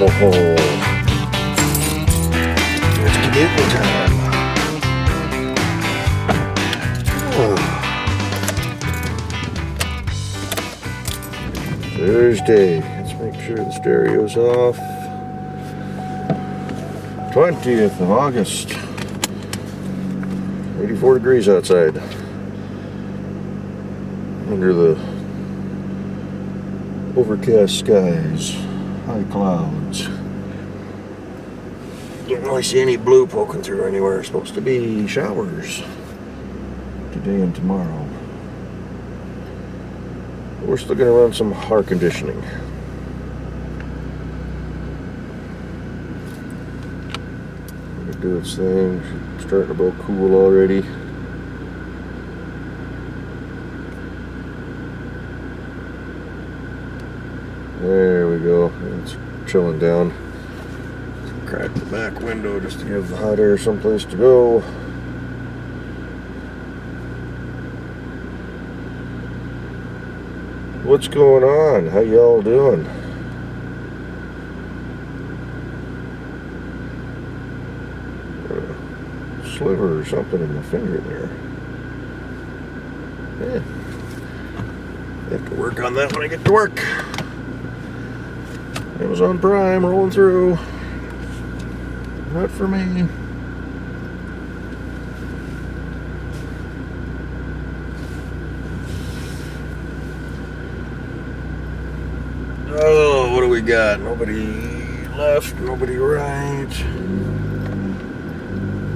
It's commuting time. Thursday. Let's make sure the stereo's off. 20th of August. 84 degrees outside. Under the overcast skies. High clouds. Don't really see any blue poking through anywhere. It's supposed to be showers today and tomorrow. We're still going to run some air conditioning. It'll do its thing. It's starting about cool already. There we go. It's chilling down. Crack the back window just to give the hot air someplace to go. What's going on? How y'all doing? Got a sliver or something in my finger there. Yeah. Have to work on that when I get to work. Amazon Prime rolling through. Not for me. Oh, what do we got? Nobody left, nobody right.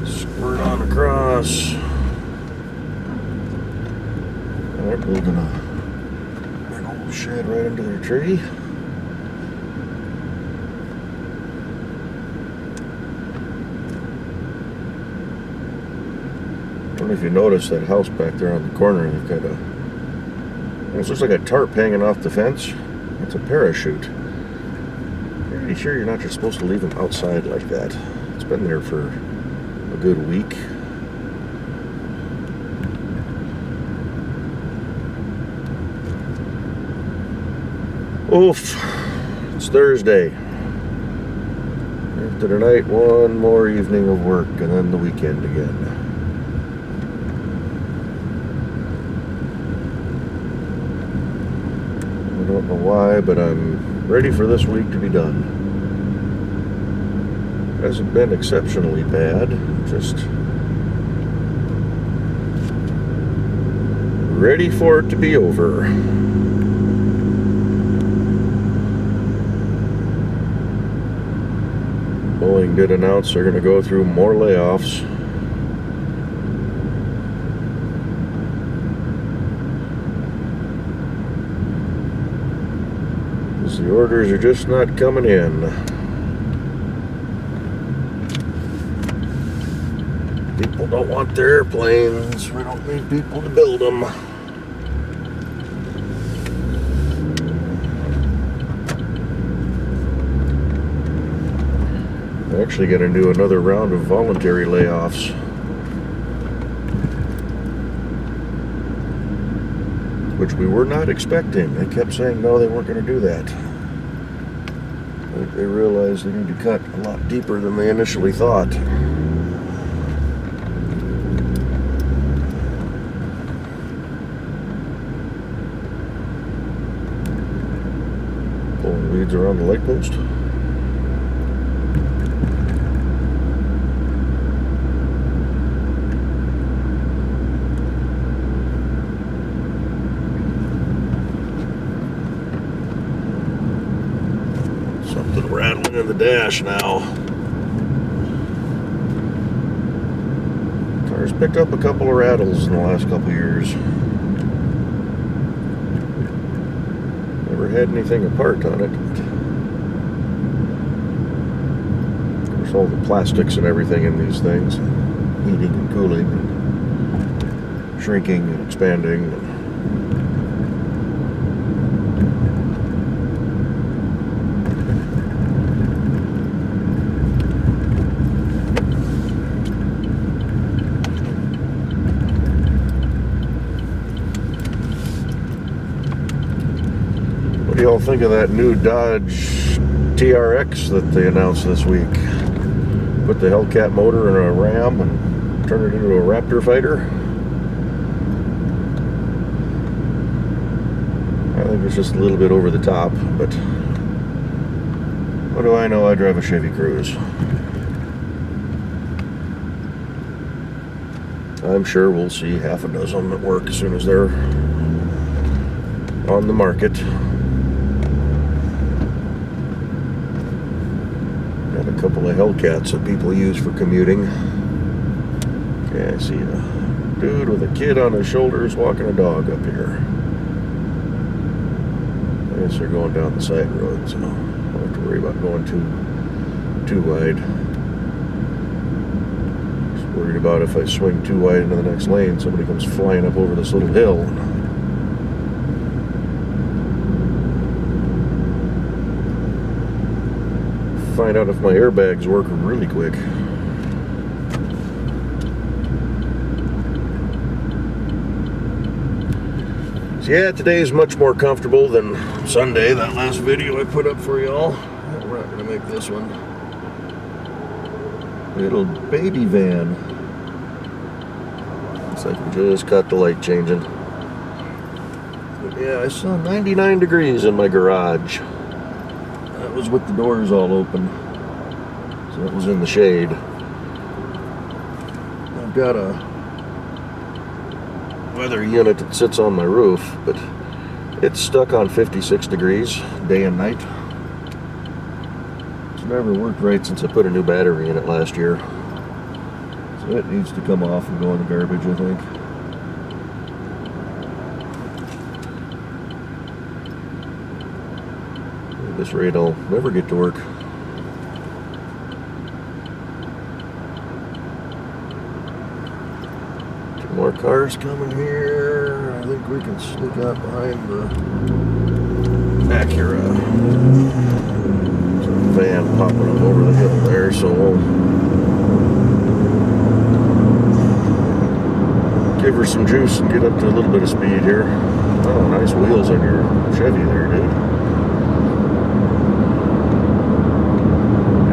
Squirt on across. They're building a big old shed right under their tree. I don't know if you noticed that house back there on the corner. They've got it looks like a tarp hanging off the fence. It's a parachute. Pretty sure you're not just supposed to leave them outside like that. It's been there for a good week. Oof. It's Thursday. After tonight, one more evening of work and then the weekend again. I don't know why, but I'm ready for this week to be done. Hasn't been exceptionally bad, just ready for it to be over. Boeing did announce they're going to go through more layoffs. The orders are just not coming in. People don't want their airplanes. We don't need people to build them. They're actually going to do another round of voluntary layoffs. Which we were not expecting. They kept saying no, they weren't going to do that. But they realized they need to cut a lot deeper than they initially thought. Pulling weeds around the light post. Rattling in the dash now. Car's picked up a couple of rattles in the last couple of years. Never had anything apart on it. Of course, all the plastics and everything in these things, heating and cooling, and shrinking and expanding. What do y'all think of that new Dodge TRX that they announced this week. Put the Hellcat motor in a Ram and turned it into a Raptor fighter. I think it's just a little bit over the top, but what do I know? I drive a Chevy Cruze. I'm sure we'll see half a dozen at work as soon as they're on the market. Got a couple of Hellcats that people use for commuting. Okay, I see a dude with a kid on his shoulders walking a dog up here. I guess they're going down the side road, so I don't have to worry about going too wide. Just worried about if I swing too wide into the next lane, somebody comes flying up over this little hill. Find out if my airbags work really quick. So yeah, today is much more comfortable than Sunday, that last video I put up for y'all. We're not going to make this one. Little baby van. Looks like we just got the light changing. But yeah, I saw 99 degrees in my garage. That was with the doors all open, so it was in the shade. I've got a weather unit that sits on my roof, but it's stuck on 56 degrees day and night. It's never worked right since I put a new battery in it last year. So it needs to come off and go in the garbage, I think. At this rate, I'll never get to work. Two more cars coming here. I think we can sneak out behind the Acura. There's a van popping up over the hill there, so we'll give her some juice and get up to a little bit of speed here. Oh, nice wheels on your Chevy there, dude.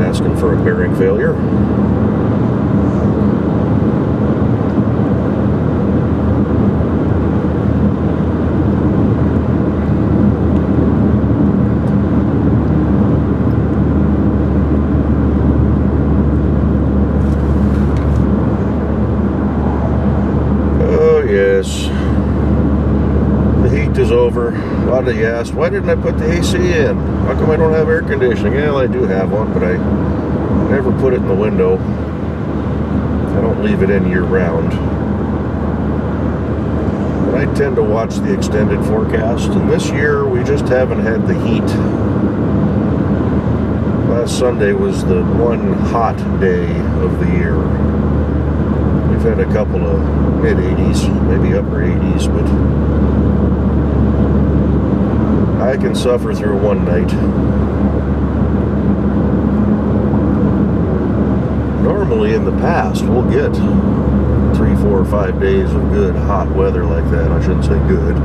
Asking for a bearing failure. Oh yes, the heat is over. A lot of you asked, why didn't I put the AC in? How come I don't have air conditioning? Well, I do have one, but I never put it in the window. I don't leave it in year round. But I tend to watch the extended forecast, and this year we just haven't had the heat. Last Sunday was the one hot day of the year. We've had a couple of mid-80s, maybe upper 80s, but I can suffer through one night. Normally in the past, we'll get 3, 4, 5 days of good hot weather like that. I shouldn't say good.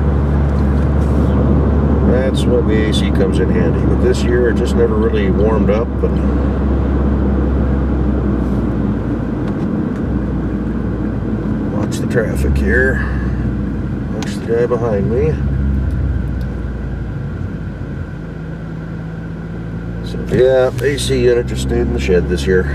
That's when the AC comes in handy. But this year, it just never really warmed up. And watch the traffic here. Watch the guy behind me. So yeah, AC unit just stayed in the shed this year.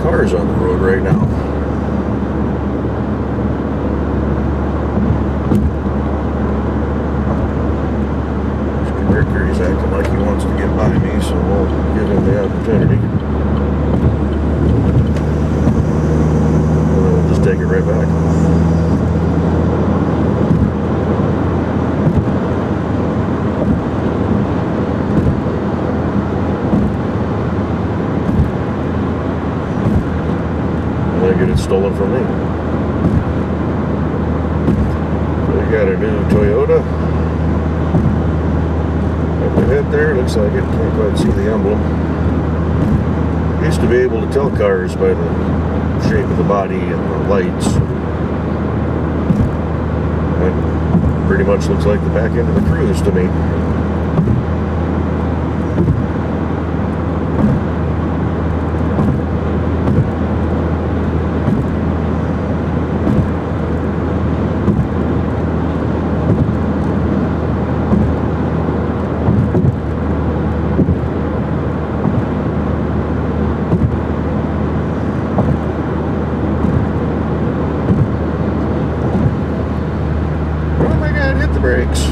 Cars on the road right now. Mr. Mercury's acting like he wants to get by me, so we'll give him the opportunity. And then we'll just take it right back. Get it stolen from me. So you got a new Toyota up ahead there. Looks like it. Can't quite see the emblem. Used to be able to tell cars by the shape of the body and the lights. That pretty much looks like the back end of the Cruze to me. Brakes.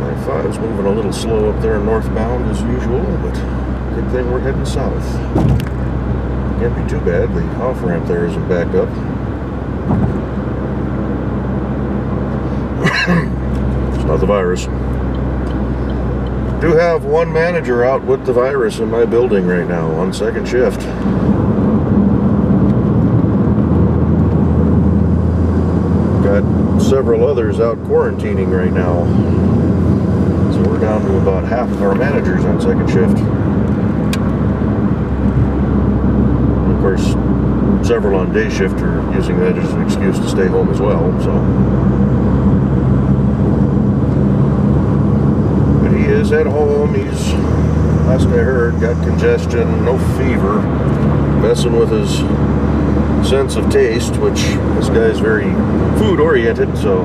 I-5 is moving a little slow up there northbound as usual, but good thing we're heading south. Can't be too bad. The off-ramp there isn't backed up. It's not the virus. Do have one manager out with the virus in my building right now on second shift. Got several others out quarantining right now. So we're down to about half of our managers on second shift. Of course, several on day shift are using that as an excuse to stay home as well, so. But he is at home. He's, last I heard, got congestion, no fever, messing with his sense of taste, which this guy's very food oriented, so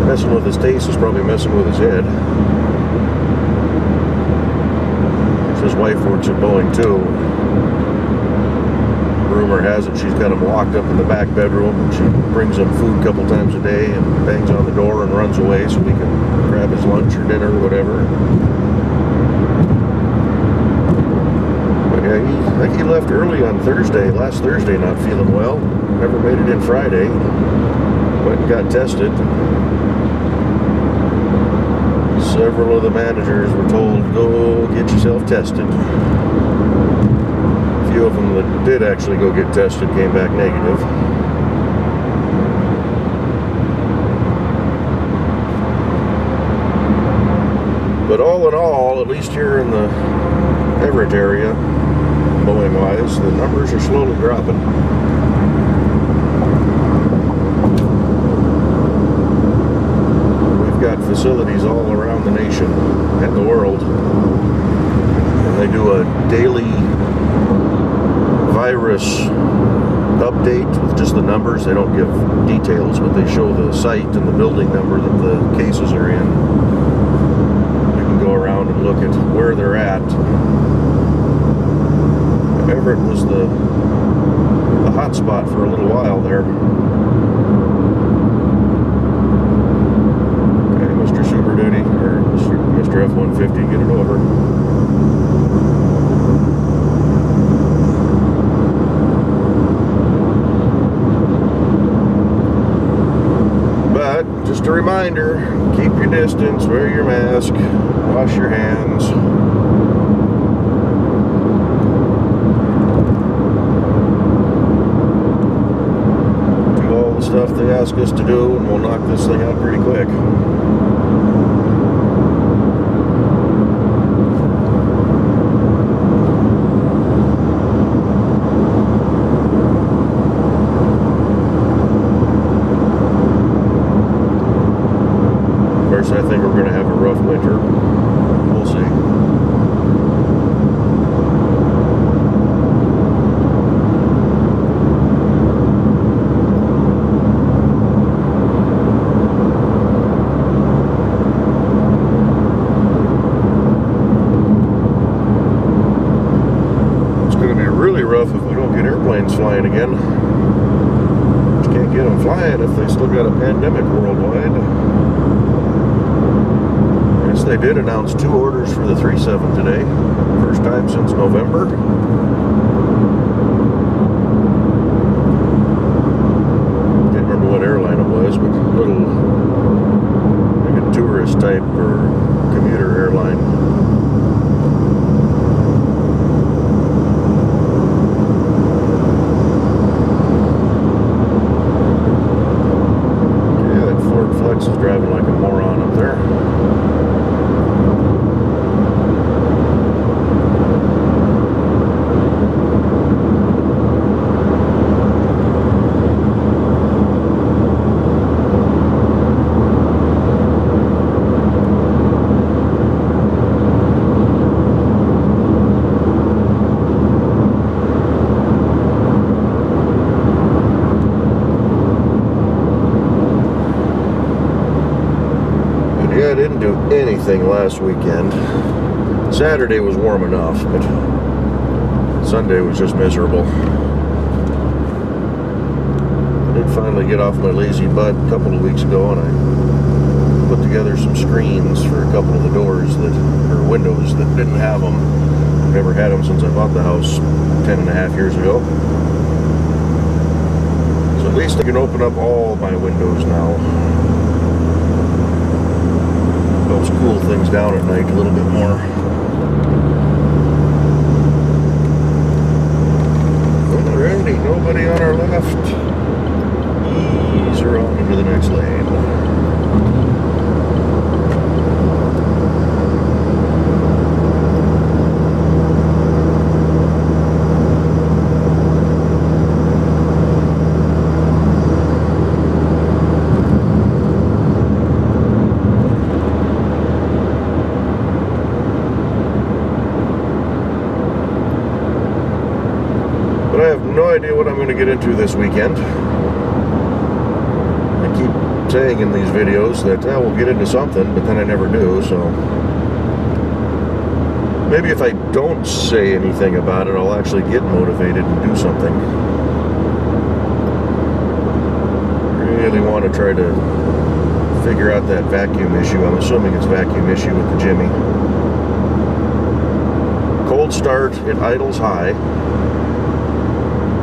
messing with his taste is probably messing with his head. His wife works at Boeing too. Rumor has it she's got him locked up in the back bedroom, and she brings him food a couple times a day and bangs on the door and runs away so he can grab his lunch or dinner or whatever. But yeah, I think he left early on Thursday, last Thursday, not feeling well. Never made it in Friday. Went and got tested. Several of the managers were told, go get yourself tested. A few of them that did actually go get tested came back negative. But all in all, at least here in the Everett area, Boeing-wise, the numbers are slowly dropping. Got facilities all around the nation and the world, and they do a daily virus update with just the numbers. They don't give details, but they show the site and the building number that the cases are in. You can go around and look at where they're at. Everett was the hot spot for a little while there. Super Duty, or Mr. F-150, get it over. But, just a reminder, keep your distance, wear your mask, wash your hands. Do all the stuff they ask us to do, and we'll knock this thing out pretty quick. I think we're going to have a rough winter. We'll see. It's going to be really rough if we don't get airplanes flying again. You can't get them flying if they still got a pandemic worldwide. they did announce 2 orders for the 3.7 today. First time since November. Can't remember what airline it was, but little, like a tourist type or commuter airline. Yeah, that Ford Flex is driving like a moron up there. Yeah, I didn't do anything last weekend. Saturday was warm enough, but Sunday was just miserable. I did finally get off my lazy butt a couple of weeks ago, and I put together some screens for a couple of the doors or windows that didn't have them. I've never had them since I bought the house 10.5 years ago. So at least I can open up all my windows now. Helps cool things down at night a little bit more. Alrighty, nobody on our left. Ease her on into the next lane. But I have no idea what I'm going to get into this weekend. I keep saying in these videos that we'll get into something, but then I never do, so maybe if I don't say anything about it, I'll actually get motivated and do something. Really want to try to figure out that vacuum issue. I'm assuming it's vacuum issue with the Jimmy. Cold start, it idles high.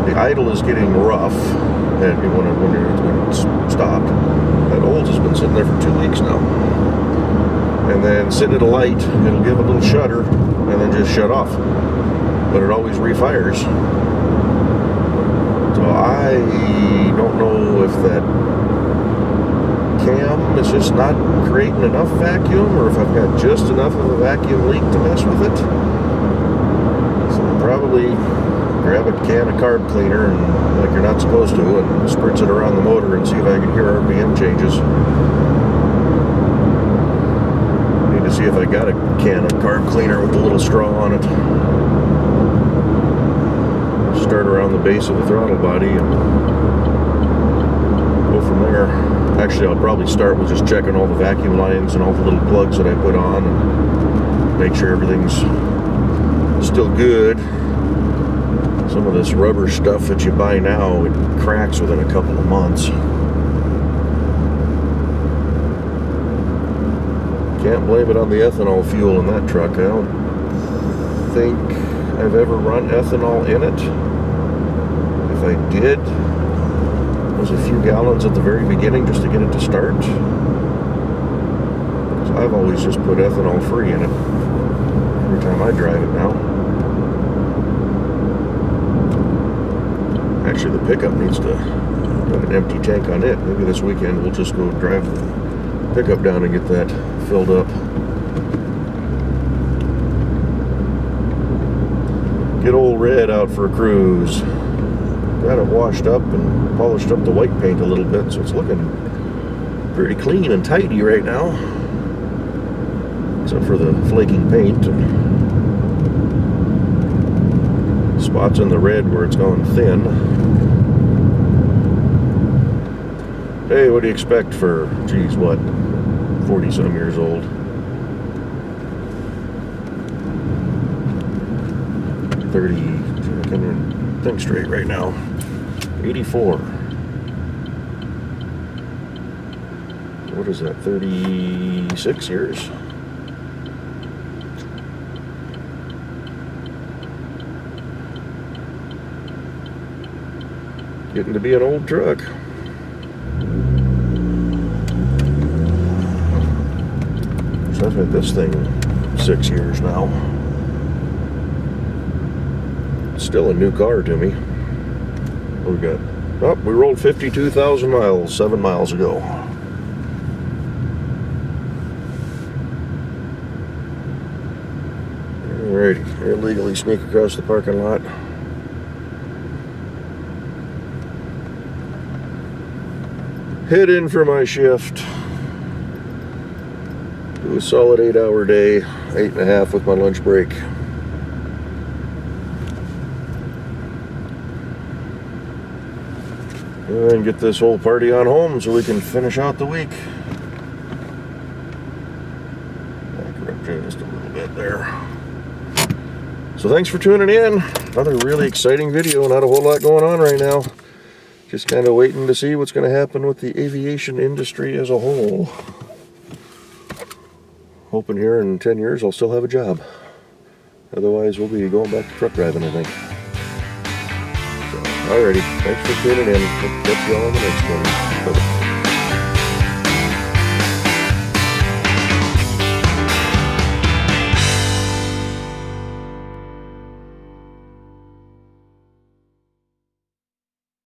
The idle is getting rough and you want to wonder when it's stopped. That old has been sitting there for 2 weeks now. And then sitting at a light, it'll give a little shudder and then just shut off. But it always refires. So I don't know if that cam is just not creating enough vacuum or if I've got just enough of a vacuum leak to mess with it. So I'll probably grab a can of carb cleaner and like you're not supposed to and spritz it around the motor and see if I can hear RPM changes. Need to see if I got a can of carb cleaner with a little straw on it. Start around the base of the throttle body and go from there. Actually, I'll probably start with just checking all the vacuum lines and all the little plugs that I put on and make sure everything's still good. Some of this rubber stuff that you buy now, it cracks within a couple of months. Can't blame it on the ethanol fuel in that truck. I don't think I've ever run ethanol in it. If I did, it was a few gallons at the very beginning just to get it to start. So I've always just put ethanol free in it every time I drive it now. Actually, the pickup needs to have an empty tank on it. Maybe this weekend we'll just go drive the pickup down and get that filled up. Get old Red out for a cruise. Got it washed up and polished up the white paint a little bit, so it's looking pretty clean and tidy right now. Except for the flaking paint and spots in the red where it's gone thin. Hey, what do you expect for, geez, what, 40-some years old? 30, I can't even think straight right now. 84. What is that, 36 years? Getting to be an old truck. So I've had this thing 6 years now. Still a new car to me. What we got? Oh, we rolled 52,000 miles 7 miles ago. Alrighty, illegally sneak across the parking lot. Head in for my shift. Do a solid 8-hour day, 8.5 with my lunch break. And get this whole party on home so we can finish out the week. Back her up just a little bit there. So thanks for tuning in. Another really exciting video. Not a whole lot going on right now. Just kind of waiting to see what's going to happen with the aviation industry as a whole. Hoping here in 10 years I'll still have a job. Otherwise we'll be going back to truck driving, I think. So, alrighty, thanks for tuning in. We'll catch you all on the next one. Bye-bye.